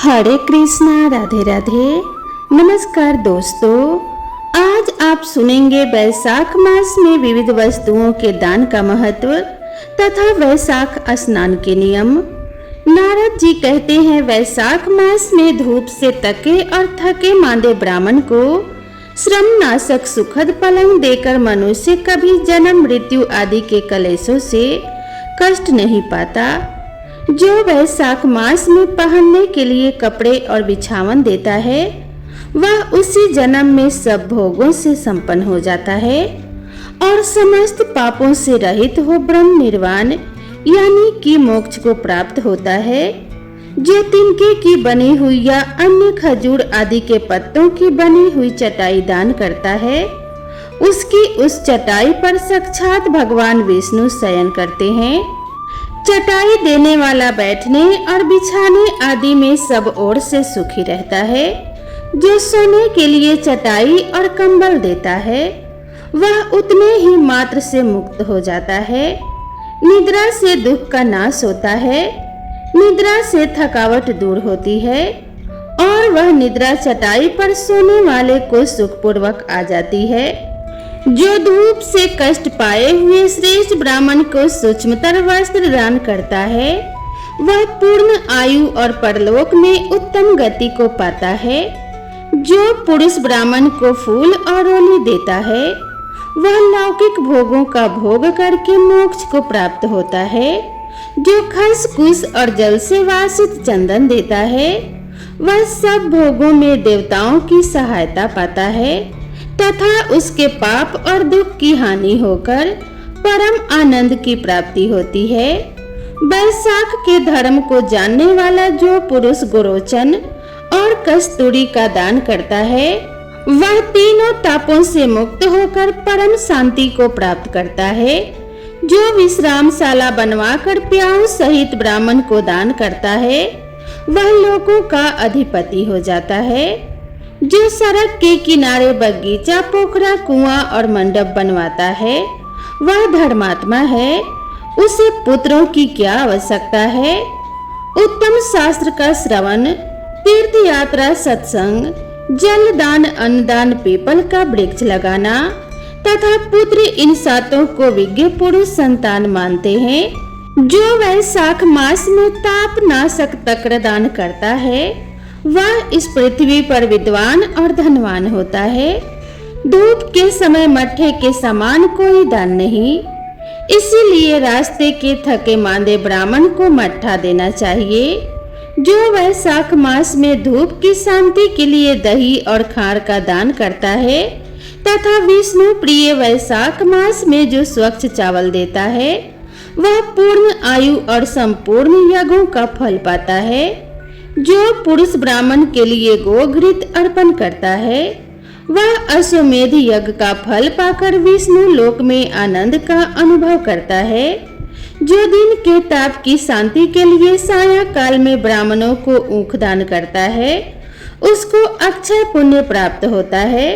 हरे कृष्णा, राधे राधे। नमस्कार दोस्तों, आज आप सुनेंगे वैशाख मास में विविध वस्तुओं के दान का महत्व तथा वैशाख स्नान के नियम। नारद जी कहते हैं, वैशाख मास में धूप से तके और थके मांदे ब्राह्मण को श्रम नाशक सुखद पलंग देकर मनुष्य कभी जन्म मृत्यु आदि के कलेशों से कष्ट नहीं पाता। जो वैशाख मास में पहनने के लिए कपड़े और बिछावन देता है, वह उसी जन्म में सब भोगों से संपन्न हो जाता है और समस्त पापों से रहित हो ब्रह्म निर्वाण यानी कि मोक्ष को प्राप्त होता है। जो तिनके की बनी हुई या अन्य खजूर आदि के पत्तों की बनी हुई चटाई दान करता है, उसकी उस चटाई पर साक्षात भगवान विष्णु शयन करते हैं। चटाई देने वाला बैठने और बिछाने आदि में सब ओर से सुखी रहता है। जो सोने के लिए चटाई और कंबल देता है, वह उतने ही मात्र से मुक्त हो जाता है। निद्रा से दुख का नाश होता है, निद्रा से थकावट दूर होती है और वह निद्रा चटाई पर सोने वाले को सुखपूर्वक आ जाती है। जो धूप से कष्ट पाए हुए श्रेष्ठ ब्राह्मण को सूक्ष्मतर वस्त्र दान करता है, वह पूर्ण आयु और परलोक में उत्तम गति को पाता है। जो पुरुष ब्राह्मण को फूल और रोली देता है, वह लौकिक भोगों का भोग करके मोक्ष को प्राप्त होता है। जो खस कुश और जल से वासित चंदन देता है, वह सब भोगों में देवताओं की सहायता पाता है तथा उसके पाप और दुख की हानि होकर परम आनंद की प्राप्ति होती है। वैशाख के धर्म को जानने वाला जो पुरुष गोरोचन और कस्तूरी का दान करता है, वह तीनों तापों से मुक्त होकर परम शांति को प्राप्त करता है। जो विश्रामशाला बनवाकर प्याऊ सहित ब्राह्मण को दान करता है, वह लोगों का अधिपति हो जाता है। जो सड़क के किनारे बगीचा, पोखरा, कुआं और मंडप बनवाता है, वह धर्मात्मा है। उसे पुत्रों की क्या आवश्यकता है। उत्तम शास्त्र का श्रवण, तीर्थ यात्रा, सत्संग, जल दान, अन्नदान, पीपल का वृक्ष लगाना तथा पुत्र, इन सातों को विज्ञ पुरुष संतान मानते हैं। जो वैशाख मास में ताप नाशक तक्र दान करता है, वह इस पृथ्वी पर विद्वान और धनवान होता है। धूप के समय मट्ठे के समान कोई दान नहीं, इसीलिए रास्ते के थके मांदे ब्राह्मण को मट्ठा देना चाहिए। जो वैशाख मास में धूप की शांति के लिए दही और खार का दान करता है तथा विष्णु प्रिय वैशाख मास में जो स्वच्छ चावल देता है, वह पूर्ण आयु और संपूर्ण यज्ञों का फल पाता है। जो पुरुष ब्राह्मण के लिए गोघृत अर्पण करता है, वह अश्वमेध यज्ञ का फल पाकर विष्णु लोक में आनंद का अनुभव करता है। जो दिन के ताप की शांति के लिए साया काल में ब्राह्मणों को ऊख दान करता है, उसको अक्षय पुण्य प्राप्त होता है।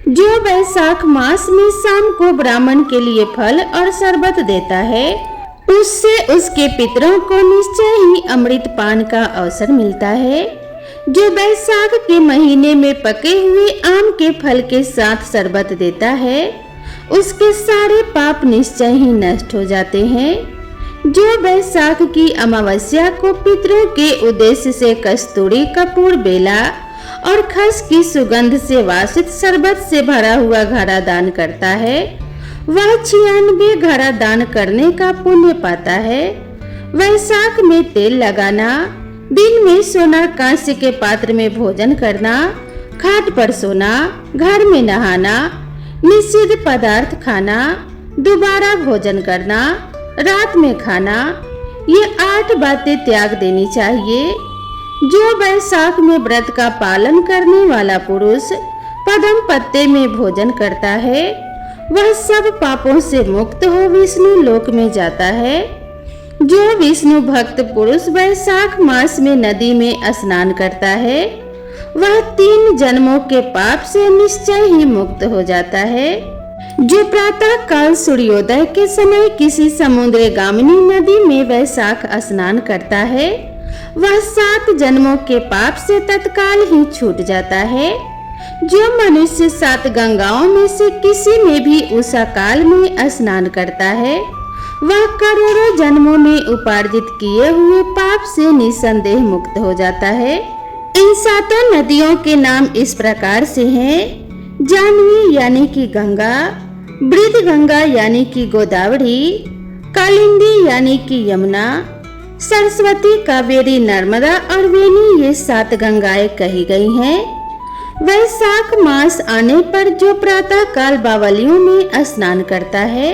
जो वैशाख मास में शाम को ब्राह्मण के लिए फल और शरबत देता है, उससे उसके पितरों को निश्चय ही अमृत पान का अवसर मिलता है। जो वैशाख के महीने में पके हुए आम के फल के साथ शरबत देता है, उसके सारे पाप निश्चय ही नष्ट हो जाते हैं। जो वैशाख की अमावस्या को पितरों के उद्देश्य से कस्तूरी, कपूर, बेला और खस की सुगंध से वासित शरबत से भरा हुआ घड़ा दान करता है, वह 96 घड़ा दान करने का पुण्य पाता है। वैशाख में तेल लगाना, दिन में सोना, कांस्य के पात्र में भोजन करना, खाट पर सोना, घर में नहाना, निषिद्ध पदार्थ खाना, दोबारा भोजन करना, रात में खाना, ये 8 बातें त्याग देनी चाहिए। जो वैशाख में व्रत का पालन करने वाला पुरुष पदम पत्ते में भोजन करता है, वह सब पापों से मुक्त हो विष्णु लोक में जाता है। जो विष्णु भक्त पुरुष वैशाख मास में नदी में स्नान करता है, वह 3 जन्मों के पाप से निश्चय ही मुक्त हो जाता है। जो प्रातः काल सूर्योदय के समय किसी समुद्र गामिनी नदी में वैशाख स्नान करता है, वह 7 जन्मों के पाप से तत्काल ही छूट जाता है। जो मनुष्य 7 गंगाओं में से किसी में भी उषा काल में स्नान करता है, वह करोड़ों जन्मों में उपार्जित किए हुए पाप से निसंदेह मुक्त हो जाता है। इन 7 नदियों के नाम इस प्रकार से हैं: जाह्नवी यानी कि गंगा, बृहद गंगा यानी कि गोदावरी, कालिंदी यानी कि यमुना, सरस्वती, कावेरी, नर्मदा और वेणी, ये 7 गंगाएं कही गई हैं। वैशाख मास आने पर जो प्रातः काल बावलियों में स्नान करता है,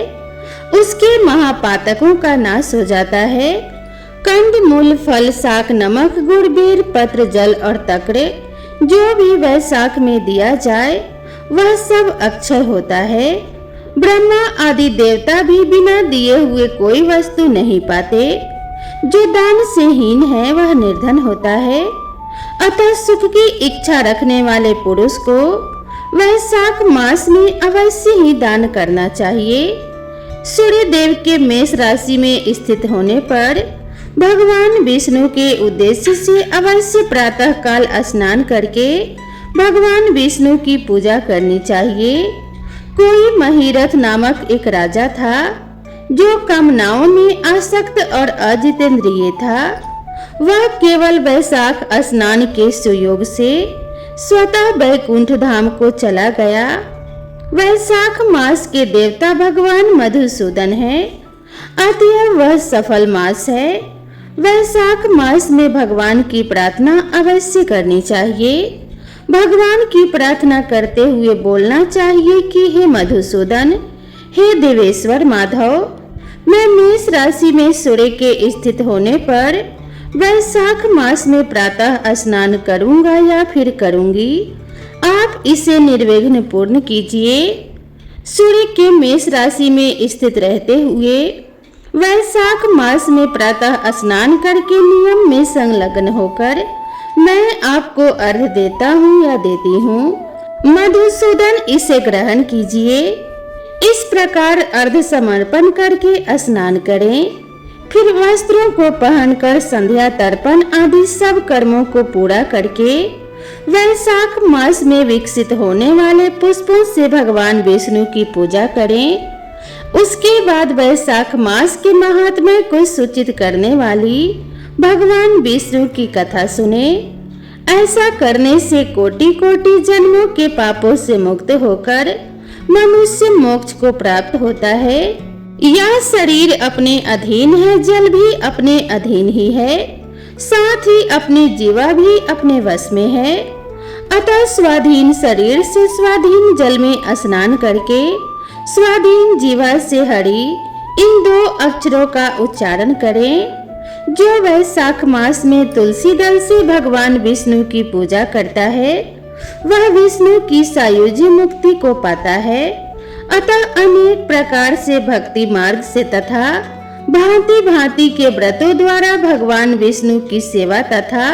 उसके महापातकों का नाश हो जाता है। कंद, मूल, फल, शाक, नमक, गुड़, बेर, पत्र, जल और तक्र जो भी वैशाख में दिया जाए, वह सब अक्षय होता है। ब्रह्मा आदि देवता भी बिना दिए हुए कोई वस्तु नहीं पाते। जो दान से हीन है वह निर्धन होता है। अतः सुख की इच्छा रखने वाले पुरुष को वैशाख मास में अवश्य ही दान करना चाहिए। सूर्य देव के मेष राशि में स्थित होने पर भगवान विष्णु के उद्देश्य से अवश्य प्रातः काल स्नान करके भगवान विष्णु की पूजा करनी चाहिए। कोई महीरथ नामक एक राजा था जो कामनाओं में आसक्त और अजितेंद्रिय था। वह केवल वैशाख स्नान के सुयोग से स्वतः वैकुंठ धाम को चला गया। वैशाख मास के देवता भगवान मधुसूदन हैं, अतः वह सफल मास है। वैशाख मास में भगवान की प्रार्थना अवश्य करनी चाहिए। भगवान की प्रार्थना करते हुए बोलना चाहिए कि हे मधुसूदन, हे देवेश्वर माधव, मैं मेष राशि में सूर्य के स्थित होने पर वैशाख मास में प्रातः स्नान करूंगा या फिर करूंगी। आप इसे निर्विघ्न पूर्ण कीजिए। सूर्य के मेष राशि में स्थित रहते हुए वैशाख मास में प्रातः स्नान करके नियम में संलग्न होकर मैं आपको अर्घ्य देता हूँ या देती हूँ। मधुसूदन, इसे ग्रहण कीजिए। इस प्रकार अर्घ्य समर्पण करके स्नान करें। फिर वस्त्रों को पहनकर संध्या तर्पण आदि सब कर्मों को पूरा करके वैशाख मास में विकसित होने वाले पुष्पों से भगवान विष्णु की पूजा करें। उसके बाद वैशाख मास के महात्म्य को सूचित करने वाली भगवान विष्णु की कथा सुने। ऐसा करने से कोटि कोटि जन्मों के पापों से मुक्त होकर मनुष्य मोक्ष को प्राप्त होता है। यह शरीर अपने अधीन है, जल भी अपने अधीन ही है, साथ ही अपनी जीवा भी अपने वश में है। अतः स्वाधीन शरीर से स्वाधीन जल में स्नान करके स्वाधीन जीवा से हरि इन 2 अक्षरों का उच्चारण करें। जो वैशाख मास में तुलसी दल से भगवान विष्णु की पूजा करता है, वह विष्णु की सायुज्य मुक्ति को पाता है। अतः अनेक प्रकार से भक्ति मार्ग से तथा भांति भांति के व्रतों द्वारा भगवान विष्णु की सेवा तथा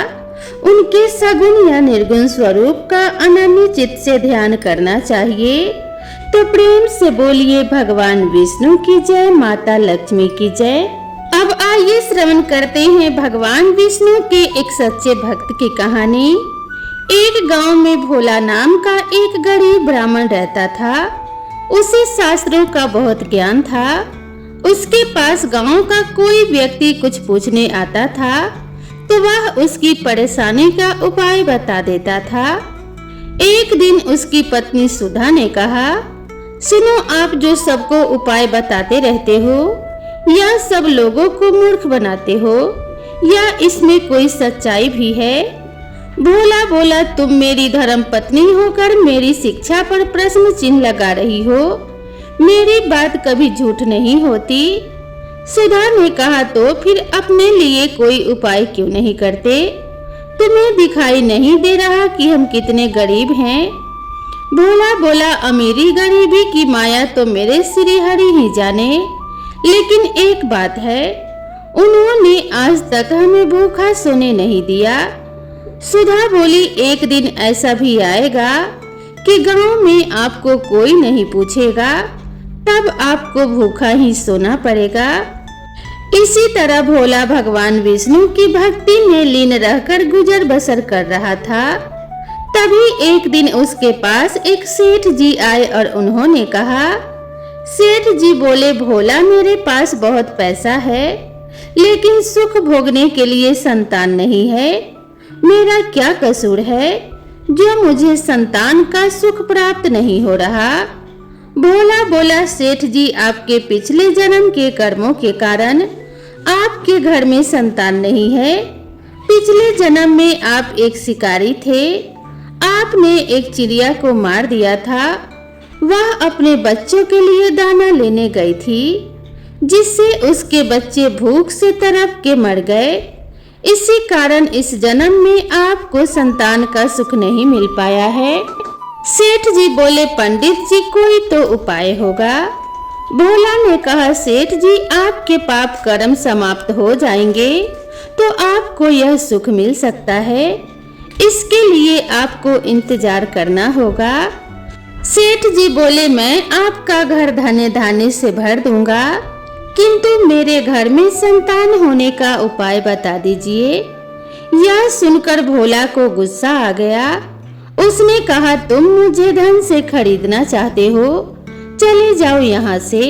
उनके सगुण या निर्गुण स्वरूप का अनन्य चित्त से ध्यान करना चाहिए। तो प्रेम से बोलिए भगवान विष्णु की जय, माता लक्ष्मी की जय। अब आइए श्रवण करते हैं भगवान विष्णु के एक सच्चे भक्त की कहानी। एक गांव में भोला नाम का एक गरीब ब्राह्मण रहता था। उसे शास्त्रों का बहुत ज्ञान था। उसके पास गांव का कोई व्यक्ति कुछ पूछने आता था तो वह उसकी परेशानी का उपाय बता देता था। एक दिन उसकी पत्नी सुधा ने कहा, सुनो, आप जो सबको उपाय बताते रहते हो, या सब लोगों को मूर्ख बनाते हो, या इसमें कोई सच्चाई भी है? भोला बोला, तुम मेरी धर्म पत्नी होकर मेरी शिक्षा पर प्रश्न चिन्ह लगा रही हो। मेरी बात कभी झूठ नहीं होती। सुधा ने कहा, तो फिर अपने लिए कोई उपाय क्यों नहीं करते? तुम्हें दिखाई नहीं दे रहा कि हम कितने गरीब हैं? भोला बोला, अमीरी गरीबी की माया तो मेरे श्री हरि ही जाने, लेकिन एक बात है, उन्होंने आज तक हमें भूखा सोने नहीं दिया। सुधा बोली, एक दिन ऐसा भी आएगा कि गांव में आपको कोई नहीं पूछेगा, तब आपको भूखा ही सोना पड़ेगा। इसी तरह भोला भगवान विष्णु की भक्ति में लीन रहकर गुजर बसर कर रहा था। तभी एक दिन उसके पास एक सेठ जी आए और उन्होंने कहा, सेठ जी बोले, भोला मेरे पास बहुत पैसा है, लेकिन सुख भोगने के लिए संतान नहीं है। मेरा क्या कसूर है जो मुझे संतान का सुख प्राप्त नहीं हो रहा। भोला बोला, सेठ जी आपके पिछले जन्म के कर्मों के कारण आपके घर में संतान नहीं है। पिछले जन्म में आप एक शिकारी थे। आपने एक चिड़िया को मार दिया था। वह अपने बच्चों के लिए दाना लेने गई थी, जिससे उसके बच्चे भूख से तड़प के मर गए। इसी कारण इस जन्म में आपको संतान का सुख नहीं मिल पाया है। सेठ जी बोले, पंडित जी कोई तो उपाय होगा। भोला ने कहा, सेठ जी आपके पाप कर्म समाप्त हो जाएंगे तो आपको यह सुख मिल सकता है। इसके लिए आपको इंतजार करना होगा। सेठ जी बोले, मैं आपका घर धने धाने से भर दूंगा, किंतु मेरे घर में संतान होने का उपाय बता दीजिए। यह सुनकर भोला को गुस्सा आ गया। उसने कहा, तुम मुझे धन से खरीदना चाहते हो, चले जाओ यहाँ से।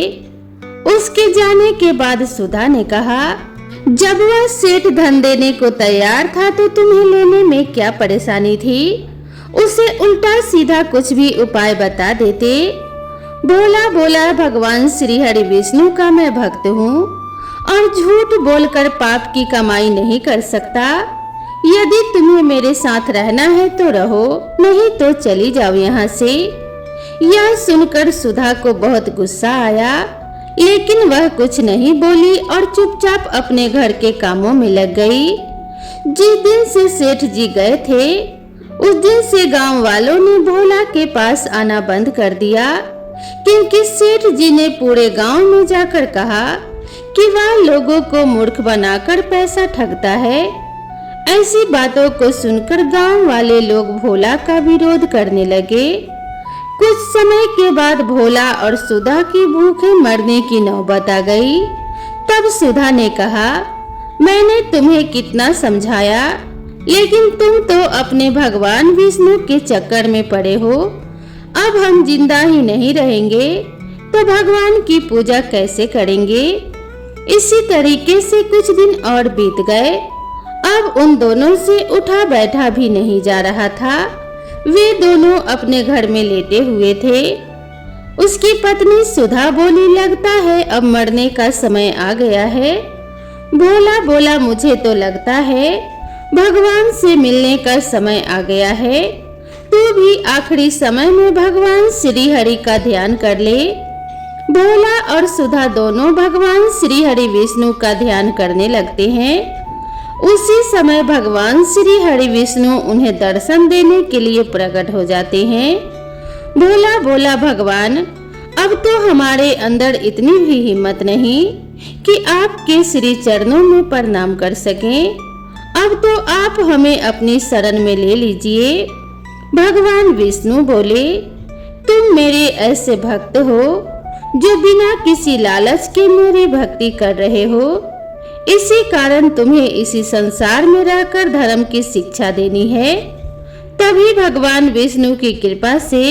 उसके जाने के बाद सुधा ने कहा, जब वह सेठ धन देने को तैयार था तो तुम्हें लेने में क्या परेशानी थी। उसे उल्टा सीधा कुछ भी उपाय बता देते। भोला बोला, भगवान श्री हरि विष्णु का मैं भक्त हूँ और झूठ बोलकर पाप की कमाई नहीं कर सकता। यदि तुम्हें मेरे साथ रहना है तो रहो, नहीं तो चली जाओ यहाँ से। यह सुनकर सुधा को बहुत गुस्सा आया, लेकिन वह कुछ नहीं बोली और चुपचाप अपने घर के कामों में लग गई। जिस दिन से सेठ जी गए थे, उस दिन से गांव वालों ने भोला के पास आना बंद कर दिया, क्योंकि सेठ जी ने पूरे गांव में जाकर कहा कि वह लोगों को मूर्ख बनाकर पैसा ठगता है। ऐसी बातों को सुनकर गांव वाले लोग भोला का विरोध करने लगे। कुछ समय के बाद भोला और सुधा की भूखे मरने की नौबत आ गई। तब सुधा ने कहा, मैंने तुम्हें कितना समझाया, लेकिन तुम तो अपने भगवान विष्णु के चक्कर में पड़े हो। अब हम जिंदा ही नहीं रहेंगे तो भगवान की पूजा कैसे करेंगे। इसी तरीके से कुछ दिन और बीत गए। अब उन दोनों से उठा बैठा भी नहीं जा रहा था। वे दोनों अपने घर में लेटे हुए थे। उसकी पत्नी सुधा बोली, लगता है अब मरने का समय आ गया है। भोला बोला, मुझे तो लगता है भगवान से मिलने का समय आ गया है। तू भी आखिरी समय में भगवान श्री हरि का ध्यान कर ले। भोला और सुधा दोनों भगवान श्री हरि विष्णु का ध्यान करने लगते हैं। उसी समय भगवान श्री हरि विष्णु उन्हें दर्शन देने के लिए प्रकट हो जाते हैं। भोला बोला, भगवान अब तो हमारे अंदर इतनी भी हिम्मत नहीं कि आपके श्री चरणों में प्रणाम कर सकें। अब तो आप हमें अपनी शरण में ले लीजिए। भगवान विष्णु बोले, तुम मेरे ऐसे भक्त हो जो बिना किसी लालच के मेरी भक्ति कर रहे हो। इसी कारण तुम्हें इसी संसार में रहकर धर्म की शिक्षा देनी है। तभी भगवान विष्णु की कृपा से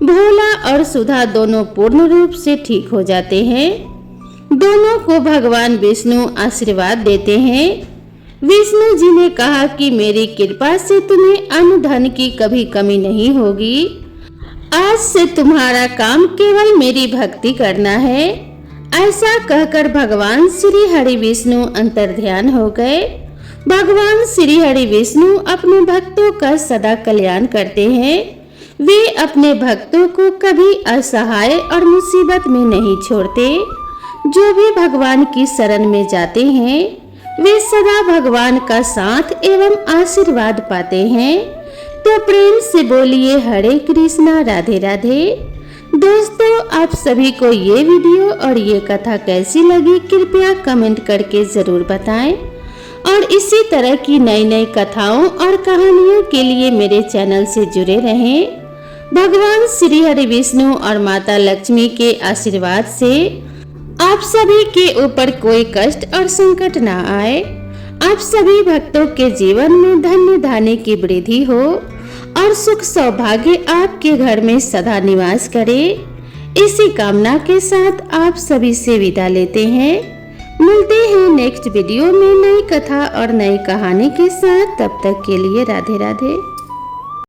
भोला और सुधा दोनों पूर्ण रूप से ठीक हो जाते हैं। दोनों को भगवान विष्णु आशीर्वाद देते हैं। विष्णु जी ने कहा कि मेरी कृपा से तुम्हें अन्न धन की कभी कमी नहीं होगी। आज से तुम्हारा काम केवल मेरी भक्ति करना है। ऐसा कहकर भगवान श्री हरि विष्णु अंतर्ध्यान हो गए। भगवान श्री हरि विष्णु अपने भक्तों का सदा कल्याण करते हैं। वे अपने भक्तों को कभी असहाय और मुसीबत में नहीं छोड़ते। जो भी भगवान की शरण में जाते हैं वे सदा भगवान का साथ एवं आशीर्वाद पाते हैं। तो प्रेम से बोलिए हरे कृष्णा, राधे राधे। दोस्तों, आप सभी को ये वीडियो और ये कथा कैसी लगी कृपया कमेंट करके जरूर बताएं। और इसी तरह की नई नई कथाओं और कहानियों के लिए मेरे चैनल से जुड़े रहें। भगवान श्री हरि विष्णु और माता लक्ष्मी के आशीर्वाद से आप सभी के ऊपर कोई कष्ट और संकट ना आए। आप सभी भक्तों के जीवन में धन्य धान्य की वृद्धि हो और सुख सौभाग्य आपके घर में सदा निवास करे। इसी कामना के साथ आप सभी से विदा लेते हैं। मिलते हैं नेक्स्ट वीडियो में नई कथा और नई कहानी के साथ। तब तक के लिए राधे राधे।